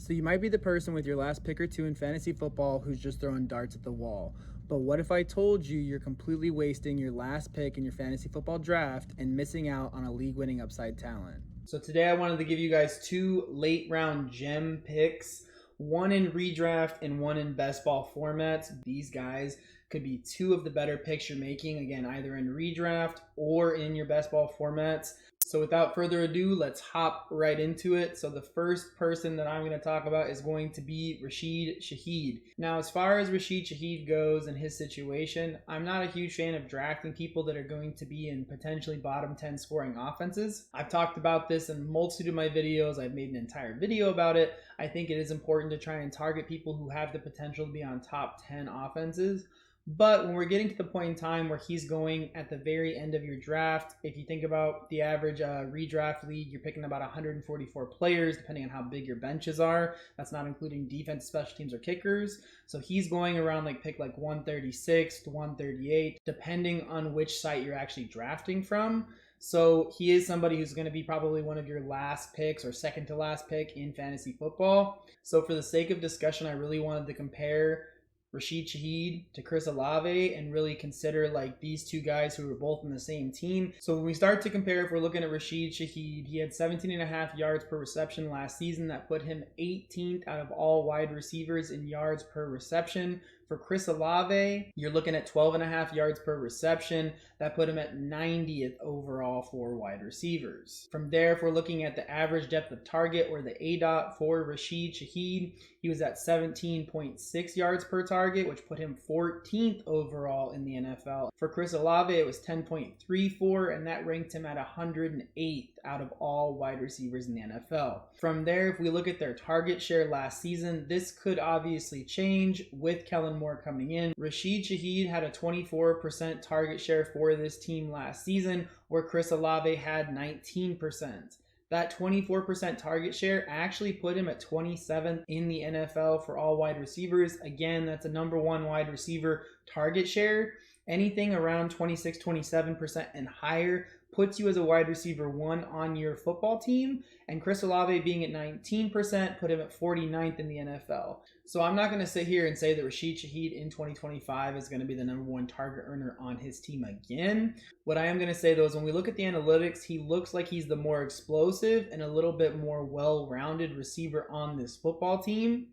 So you might be the person with your last pick or two in fantasy football who's just throwing darts at the wall. But what if I told you you're completely wasting your last pick in your fantasy football draft and missing out on a league-winning upside talent? So today I wanted to give you guys two late round gem picks, one in redraft and one in best ball formats. These guys could be two of the better picks you're making, again, either in redraft or in your best ball formats. So without further ado, let's hop right into it. So the first person that I'm going to talk about is going to be Shaheed. Now, as far as Shaheed goes and his situation, I'm not a huge fan of drafting people that are going to be in potentially bottom 10 scoring offenses. I've talked about this in a multitude of my videos. I've made an entire video about it. I think it is important to try and target people who have the potential to be on top 10 offenses. But when we're getting to the point in time where he's going at the very end of your draft, if you think about the average redraft league, you're picking about 144 players, depending on how big your benches are. That's not including defense, special teams, or kickers. So he's going around pick 136 to 138, depending on which site you're actually drafting from. So he is somebody who's going to be probably one of your last picks or second to last pick in fantasy football. So for the sake of discussion, I really wanted to compare Shaheed to Chris Olave and really consider these two guys who were both in the same team. So when we start to compare, if we're looking at Shaheed, he had 17.5 yards per reception last season. That put him 18th out of all wide receivers in yards per reception. For Chris Olave, you're looking at 12.5 yards per reception. That put him at 90th overall for wide receivers. From there, if we're looking at the average depth of target or the ADOT for Shaheed, he was at 17.6 yards per target, which put him 14th overall in the NFL. For Chris Olave, it was 10.34, and that ranked him at 108th out of all wide receivers in the NFL. From there, if we look at their target share last season, this could obviously change with Kellen Moore coming in. Shaheed had a 24% target share for this team last season, where Chris Olave had 19%. That 24% target share actually put him at 27th in the NFL for all wide receivers. Again, that's a number one wide receiver target share. Anything around 26, 27% and higher puts you as a wide receiver one on your football team. And Chris Olave being at 19% put him at 49th in the NFL. So I'm not going to sit here and say that Shaheed in 2025 is going to be the number one target earner on his team again. What I am going to say though is when we look at the analytics, he looks like he's the more explosive and a little bit more well-rounded receiver on this football team.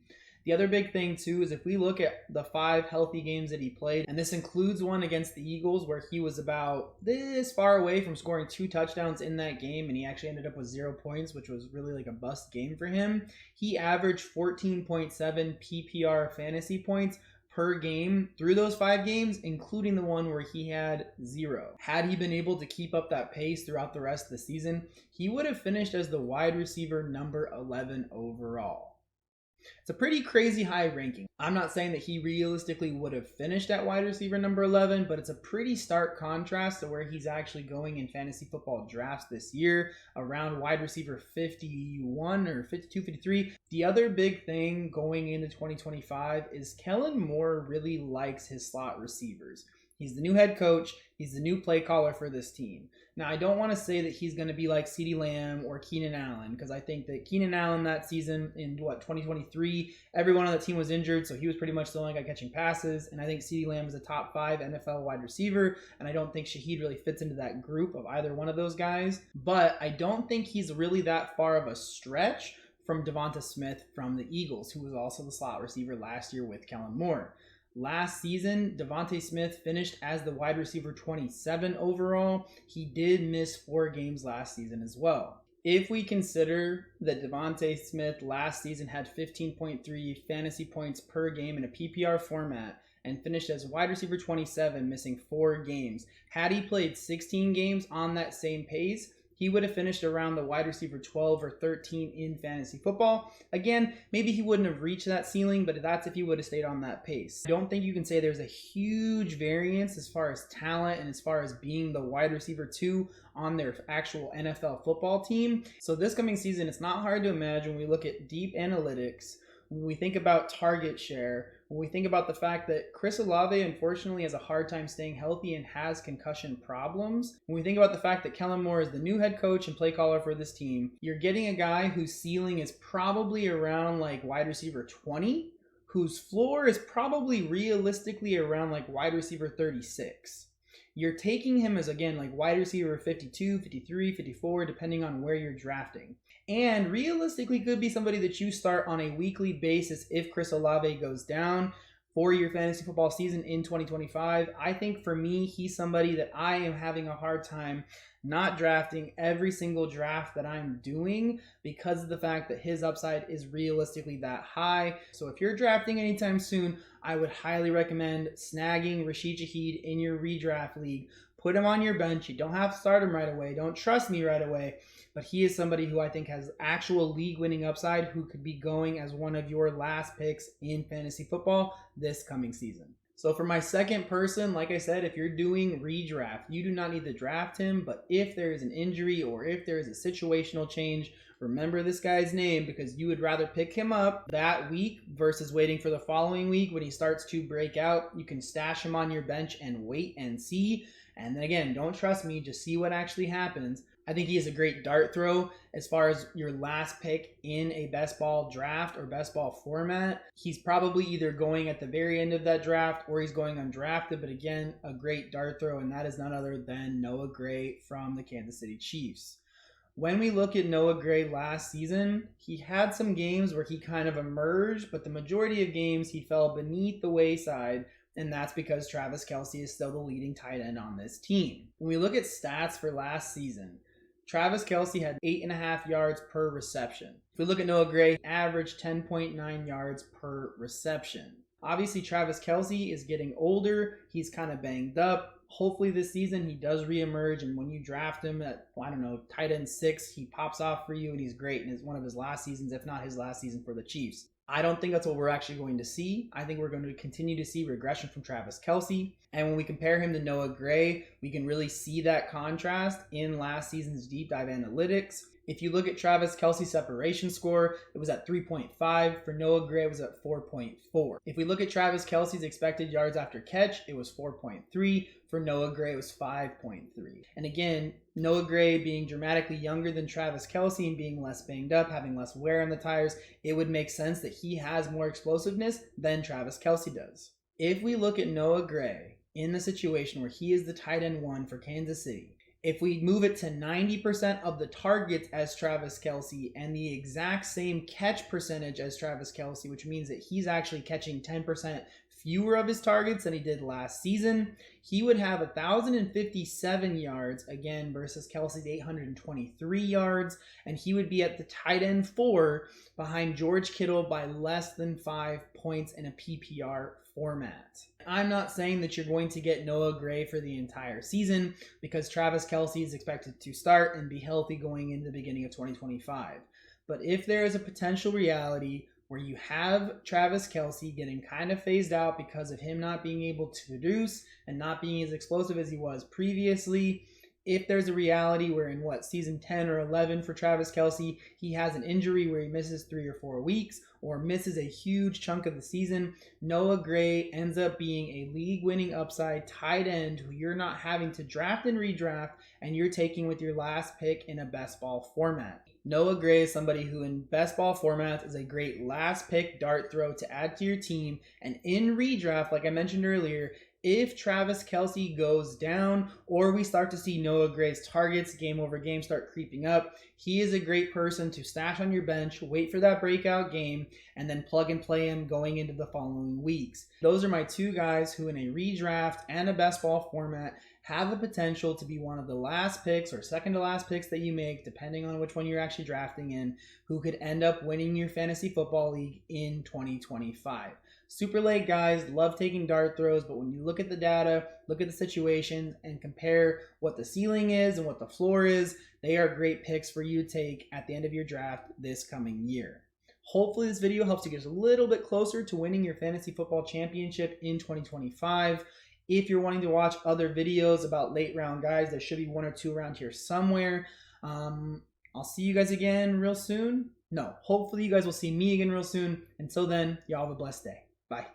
The other big thing too is if we look at the 5 healthy games that he played, and this includes one against the Eagles where he was about this far away from scoring 2 touchdowns in that game, and he actually ended up with 0 points, which was really a bust game for him. He averaged 14.7 PPR fantasy points per game through those 5 games, including the one where he had 0. Had he been able to keep up that pace throughout the rest of the season, he would have finished as the wide receiver number 11 overall. It's a pretty crazy high ranking. I'm not saying that he realistically would have finished at wide receiver number 11, but it's a pretty stark contrast to where he's actually going in fantasy football drafts this year, around wide receiver 51 or 52, 53. The other big thing going into 2025 is Kellen Moore really likes his slot receivers. He's the new head coach. He's the new play caller for this team. Now, I don't want to say that he's going to be like CeeDee Lamb or Keenan Allen, because I think that Keenan Allen that season in 2023, everyone on the team was injured, so he was pretty much the only guy catching passes. And I think CeeDee Lamb is a top 5 NFL wide receiver, and I don't think Shaheed really fits into that group of either one of those guys. But I don't think he's really that far of a stretch from Devonta Smith from the Eagles, who was also the slot receiver last year with Kellen Moore. Last season, Devonta Smith finished as the wide receiver 27 overall. He did miss 4 games last season as well. If we consider that Devonta Smith last season had 15.3 fantasy points per game in a PPR format and finished as wide receiver 27, missing 4 games, had he played 16 games on that same pace, he would have finished around the wide receiver 12 or 13 in fantasy football. Again, maybe he wouldn't have reached that ceiling, but that's if he would have stayed on that pace. I don't think you can say there's a huge variance as far as talent and as far as being the wide receiver 2 on their actual NFL football team. So this coming season, it's not hard to imagine when we look at deep analytics when we think about target share, when we think about the fact that Chris Olave unfortunately has a hard time staying healthy and has concussion problems, when we think about the fact that Kellen Moore is the new head coach and play caller for this team, you're getting a guy whose ceiling is probably around like wide receiver 20, whose floor is probably realistically around like wide receiver 36. You're taking him as, again, like wide receiver 52, 53, 54, depending on where you're drafting. And realistically could be somebody that you start on a weekly basis if Chris Olave goes down for your fantasy football season in 2025. I think for me, he's somebody that I am having a hard time not drafting every single draft that I'm doing because of the fact that his upside is realistically that high. So if you're drafting anytime soon, I would highly recommend snagging Rasheed Shaheed in your redraft league. Put him on your bench. You don't have to start him right away. Don't trust me right away. But he is somebody who I think has actual league-winning upside, who could be going as one of your last picks in fantasy football this coming season. So for my second person, like I said, if you're doing redraft, you do not need to draft him. But if there is an injury or if there is a situational change, remember this guy's name, because you would rather pick him up that week versus waiting for the following week when he starts to break out. You can stash him on your bench and wait and see. And then again, don't trust me, just see what actually happens. I think he is a great dart throw as far as your last pick in a best ball draft or best ball format. He's probably either going at the very end of that draft or he's going undrafted, but again, a great dart throw, and that is none other than Noah Gray from the Kansas City Chiefs. When we look at Noah Gray last season, he had some games where he kind of emerged, but the majority of games he fell beneath the wayside, and that's because Travis Kelce is still the leading tight end on this team. When we look at stats for last season, Travis Kelce had 8.5 yards per reception. If we look at Noah Gray, averaged 10.9 yards per reception. Obviously, Travis Kelce is getting older. He's kind of banged up. Hopefully this season he does reemerge, and when you draft him at, tight end 6, he pops off for you and he's great, and it's one of his last seasons, if not his last season for the Chiefs. I don't think that's what we're actually going to see. I think we're going to continue to see regression from Travis Kelce. And when we compare him to Noah Gray, we can really see that contrast in last season's deep dive analytics. If you look at Travis Kelce's separation score, it was at 3.5. For Noah Gray, it was at 4.4. If we look at Travis Kelce's expected yards after catch, it was 4.3. For Noah Gray, it was 5.3. And again, Noah Gray being dramatically younger than Travis Kelce and being less banged up, having less wear on the tires, it would make sense that he has more explosiveness than Travis Kelce does. If we look at Noah Gray in the situation where he is the tight end 1 for Kansas City, if we move it to 90% of the targets as Travis Kelce and the exact same catch percentage as Travis Kelce, which means that he's actually catching 10% fewer of his targets than he did last season, he would have 1,057 yards, again, versus Kelce's 823 yards, and he would be at the tight end 4 behind George Kittle by less than 5 points in a PPR format. I'm not saying that you're going to get Noah Gray for the entire season because Travis Kelce is expected to start and be healthy going into the beginning of 2025. But if there is a potential reality where you have Travis Kelce getting kind of phased out because of him not being able to produce and not being as explosive as he was previously, if there's a reality where in season 10 or 11 for Travis Kelce, he has an injury where he misses 3 or 4 weeks or misses a huge chunk of the season, Noah Gray ends up being a league-winning upside tight end who you're not having to draft and redraft, and you're taking with your last pick in a best ball format. Noah Gray is somebody who in best ball formats is a great last pick dart throw to add to your team, and in redraft, like I mentioned earlier, if Travis Kelce goes down or we start to see Noah Gray's targets game over game start creeping up, he is a great person to stash on your bench, wait for that breakout game, and then plug and play him going into the following weeks. Those are my 2 guys who in a redraft and a best ball format have the potential to be one of the last picks or second to last picks that you make, depending on which one you're actually drafting in, who could end up winning your fantasy football league in 2025. Super late guys, love taking dart throws, but when you look at the data, look at the situations, and compare what the ceiling is and what the floor is, they are great picks for you to take at the end of your draft this coming year. Hopefully this video helps you get a little bit closer to winning your fantasy football championship in 2025. If you're wanting to watch other videos about late round guys, there should be 1 or 2 around here somewhere. I'll see you guys again real soon. No, hopefully you guys will see me again real soon. Until then, y'all have a blessed day. Bye.